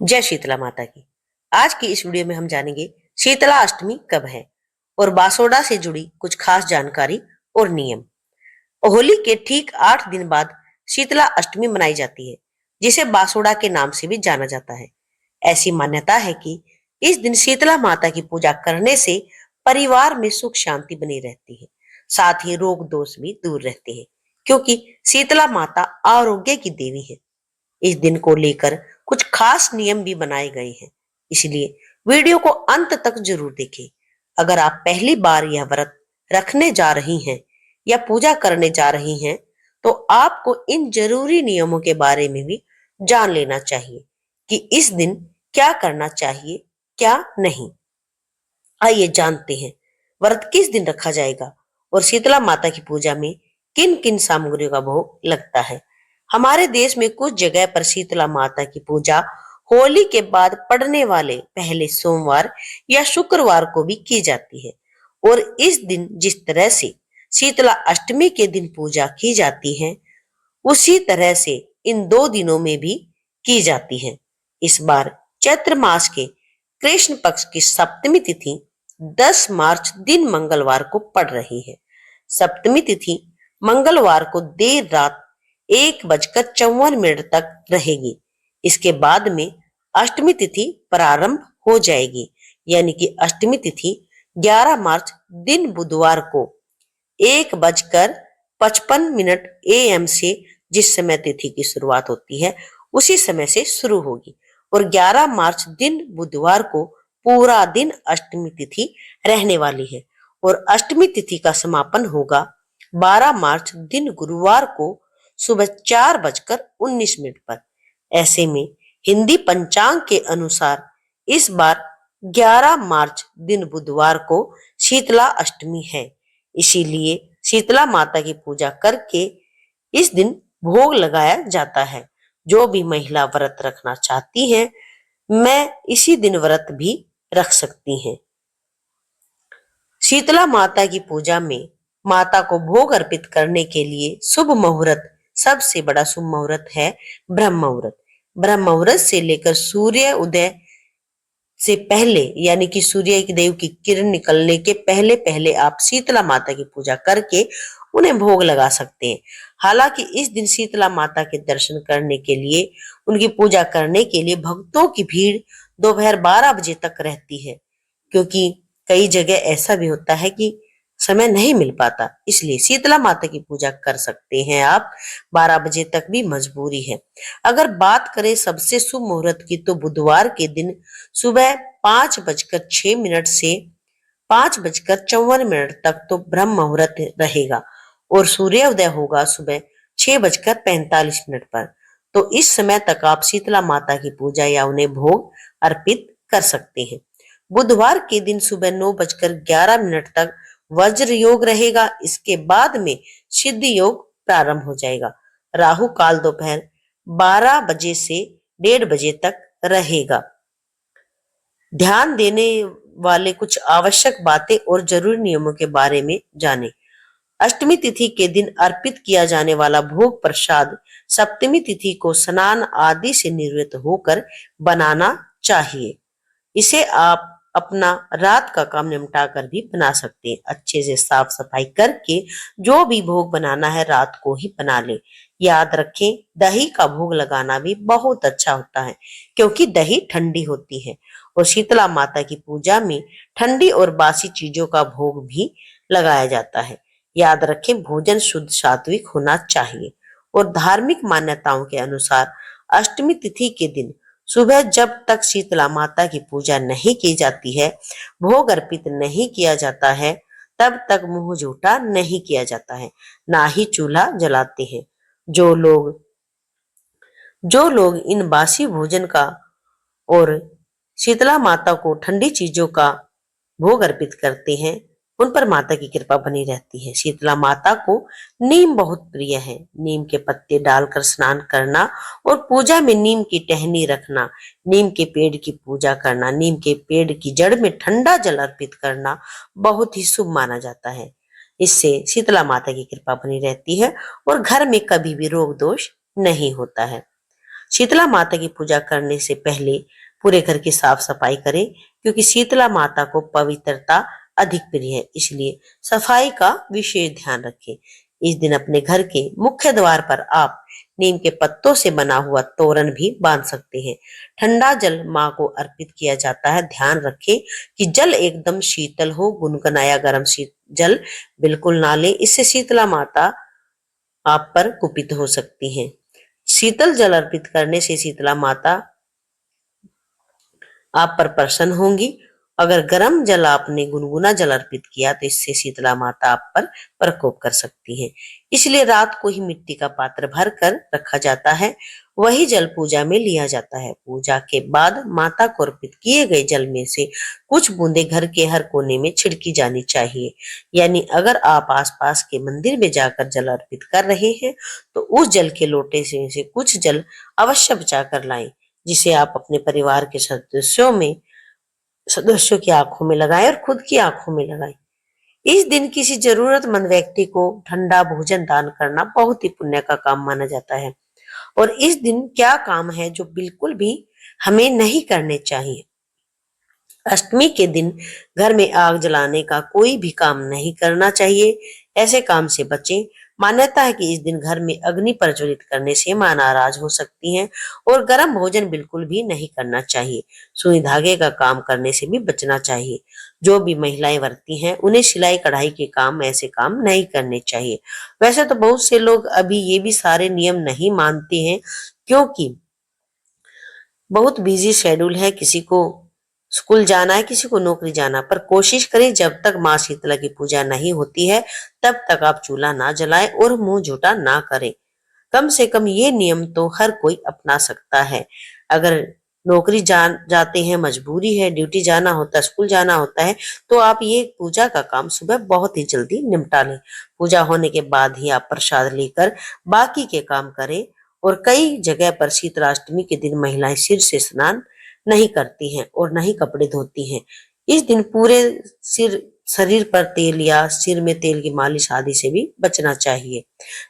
जय शीतला माता की। आज की इस वीडियो में हम जानेंगे शीतला अष्टमी कब है और बासोडा से जुड़ी कुछ खास जानकारी और नियम। होली के ठीक 8 दिन बाद शीतला अष्टमी मनाई जाती है, जिसे बासोडा के नाम से भी जाना जाता है। ऐसी मान्यता है कि इस दिन शीतला माता की पूजा करने से परिवार में सुख शांति बनी रहती है, साथ ही रोग दोष भी दूर रहते हैं, क्योंकि शीतला माता आरोग्य की देवी है। इस दिन को लेकर कुछ खास नियम भी बनाए गए हैं, इसलिए वीडियो को अंत तक जरूर देखें। अगर आप पहली बार यह व्रत रखने जा रही हैं या पूजा करने जा रही हैं, तो आपको इन जरूरी नियमों के बारे में भी जान लेना चाहिए कि इस दिन क्या करना चाहिए, क्या नहीं। आइए जानते हैं व्रत किस दिन रखा जाएगा और शीतला माता की पूजा में किन किन सामग्रियों का भोग लगता है। हमारे देश में कुछ जगह पर शीतला माता की पूजा होली के बाद पड़ने वाले पहले सोमवार या शुक्रवार को भी की जाती है, और इस दिन जिस तरह से शीतला अष्टमी के दिन पूजा की जाती है, उसी तरह से इन 2 दिनों में भी की जाती है। इस बार चैत्र मास के कृष्ण पक्ष की सप्तमी तिथि 10 मार्च दिन मंगलवार को पड़ रही है। सप्तमी तिथि मंगलवार को देर रात 1:54 तक रहेगी। इसके बाद में अष्टमी तिथि प्रारंभ हो जाएगी, यानी कि अष्टमी तिथि 11 मार्च दिन बुधवार को 1:55 AM से जिस समय तिथि की शुरुआत होती है, उसी समय से शुरू होगी और 11 मार्च दिन बुधवार को पूरा दिन अष्टमी तिथि रहने वाली है और अष्टमी तिथि का समापन होगा 12 मार्च दिन गुरुवार को सुबह 4:19 पर। ऐसे में हिंदी पंचांग के अनुसार इस बार 11 मार्च दिन बुधवार को शीतला अष्टमी है। इसीलिए शीतला माता की पूजा करके इस दिन भोग लगाया जाता है। जो भी महिला व्रत रखना चाहती हैं, मैं इसी दिन व्रत भी रख सकती हैं। शीतला माता की पूजा में माता को भोग अर्पित करने के लिए शुभ मुहूर्त, सबसे बड़ा शुभ मुहूर्त है ब्रह्म मुहूर्त। ब्रह्म मुहूर्त से लेकर सूर्य उदय से पहले, यानी कि सूर्य देव की किरण निकलने के पहले पहले आप शीतला माता की पूजा करके उन्हें भोग लगा सकते हैं। हालांकि इस दिन शीतला माता के दर्शन करने के लिए, उनकी पूजा करने के लिए भक्तों की भीड़ दोपहर 12 बजे तक रहती है, क्योंकि कई जगह ऐसा भी होता है कि समय नहीं मिल पाता। इसलिए शीतला माता की पूजा कर सकते हैं आप, 12 बजे तक भी मजबूरी है। अगर बात करें सबसे शुभ मुहूर्त की, तो बुधवार के दिन सुबह 5:06 से 5:54 तक तो ब्रह्म मुहूर्त रहेगा और सूर्योदय होगा सुबह 6:45 पर। तो इस समय तक आप शीतला माता की पूजा या उन्हें भोग अर्पित कर सकते हैं। बुधवार के दिन सुबह 9:11 तक वज्र योग रहेगा। इसके बाद में सिद्ध योग प्रारंभ हो जाएगा। राहु काल दोपहर 12 बजे से 1:30 बजे तक रहेगा। ध्यान देने वाले कुछ आवश्यक बातें और जरूरी नियमों के बारे में जानें। अष्टमी तिथि के दिन अर्पित किया जाने वाला भोग प्रसाद सप्तमी तिथि को स्नान आदि से निवृत्त होकर बनाना चाहिए। इसे आप अपना रात का काम निपटा कर भी बना सकते हैं। अच्छे से साफ सफाई करके जो भी भोग बनाना है रात को ही बना ले। याद रखें, दही का भोग लगाना भी बहुत अच्छा होता है, क्योंकि दही ठंडी होती है और शीतला माता की पूजा में ठंडी और बासी चीजों का भोग भी लगाया जाता है। याद रखें, भोजन शुद्ध सात्विक होना चाहिए और धार्मिक मान्यताओं के अनुसार अष्टमी तिथि के दिन सुबह जब तक शीतला माता की पूजा नहीं की जाती है, भोग अर्पित नहीं किया जाता है, तब तक मुंह झूठा नहीं किया जाता है, ना ही चूल्हा जलाते हैं। जो लोग जो लोग इन बासी भोजन का और शीतला माता को ठंडी चीजों का भोग अर्पित करते हैं, उन पर माता की कृपा बनी रहती है। शीतला माता को नीम बहुत प्रिय है। नीम के पत्ते डालकर स्नान करना और पूजा में नीम की टहनी रखना, नीम के पेड़ की पूजा करना, नीम के पेड़ की जड़ में ठंडा जल अर्पित करना बहुत ही शुभ माना जाता है। इससे शीतला माता की कृपा बनी रहती है और घर में कभी भी रोग दोष नहीं होता है। शीतला माता की पूजा करने से पहले पूरे घर की साफ सफाई करें, क्योंकि शीतला माता को पवित्रता अधिक प्रिय है, इसलिए सफाई का विशेष ध्यान रखें। इस दिन अपने घर के मुख्य द्वार पर आप नीम के पत्तों से बना हुआ तोरण भी बांध सकते हैं। ठंडा जल माँ को अर्पित किया जाता है। ध्यान रखें कि जल एकदम शीतल हो, गुनगुनाया गर्म जल बिल्कुल ना लें, इससे शीतला माता आप पर कुपित हो सकती हैं। शीतल जल अर्पित करने से शीतला माता आप पर प्रसन्न होंगी। अगर गर्म जल आपने गुनगुना जल अर्पित किया तो इससे शीतला माता आप पर प्रकोप कर सकती हैं। इसलिए रात को ही मिट्टी का पात्र भर कर रखा जाता है, वही जल पूजा में लिया जाता है। पूजा के बाद माता को अर्पित किए गए जल में से कुछ बूंदे घर के हर कोने में छिड़की जानी चाहिए। यानी अगर आप आसपास के मंदिर में जाकर जल अर्पित कर रहे हैं तो उस जल के लोटे से कुछ जल अवश्य बचा कर लाएं, जिसे आप अपने परिवार के सदस्यों की आंखों में लगाएं और खुद की आंखों में लगाएं। इस दिन किसी जरूरतमंद व्यक्ति को ठंडा भोजन दान करना बहुत ही पुण्य का काम माना जाता है। और इस दिन क्या काम है जो बिल्कुल भी हमें नहीं करने चाहिए। अष्टमी के दिन घर में आग जलाने का कोई भी काम नहीं करना चाहिए, ऐसे काम से बचें। मान्यता है कि इस दिन घर में अग्नि प्रज्वलित करने से मां नाराज हो सकती हैं और गर्म भोजन बिल्कुल भी नहीं करना चाहिए। सुई धागे का काम करने से भी बचना चाहिए। जो भी महिलाएं व्रती हैं उन्हें सिलाई कढ़ाई के काम, ऐसे काम नहीं करने चाहिए। वैसे तो बहुत से लोग अभी ये भी सारे नियम नहीं मानते हैं, क्योंकि बहुत बिजी शेड्यूल है, किसी को स्कूल जाना है, किसी को नौकरी जाना। पर कोशिश करें जब तक माँ शीतला की पूजा नहीं होती है तब तक आप चूल्हा ना जलाएं और मुंह झूठा ना करें। कम से कम ये नियम तो हर कोई अपना सकता है। अगर नौकरी जाते हैं, मजबूरी है, ड्यूटी जाना होता है, स्कूल जाना होता है, तो आप ये पूजा का काम सुबह बहुत ही जल्दी निपटा लें। पूजा होने के बाद ही आप प्रसाद लेकर बाकी के काम करें। और कई जगह पर शीतलाष्टमी के दिन महिलाएं सिर से स्नान नहीं करती हैं और न ही कपड़े धोती हैं। इस दिन पूरे शरीर पर तेल या सिर में तेल की मालिश आदि से भी बचना चाहिए।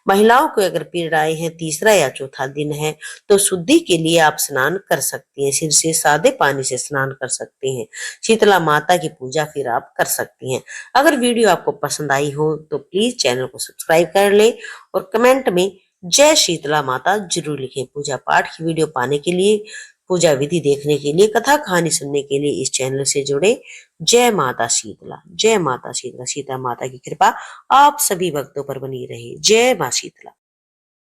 महिलाओं को अगर पीरियड आए हैं, तीसरा या चौथा दिन है, तो शुद्धि के लिए आप स्नान कर सकती हैं। सिर से सादे पानी से स्नान कर सकती हैं। शीतला माता की पूजा फिर आप कर सकती हैं। अगर वीडियो आपको पसंद आई हो तो प्लीज चैनल को सब्सक्राइब कर ले और कमेंट में जय शीतला माता जरूर लिखें। पूजा पाठ की वीडियो पाने के लिए, पूजा विधि देखने के लिए, कथा कहानी सुनने के लिए इस चैनल से जुड़े। जय माता शीतला, जय माता शीतला। सीता माता की कृपा आप सभी भक्तों पर बनी रहे। जय मां शीतला।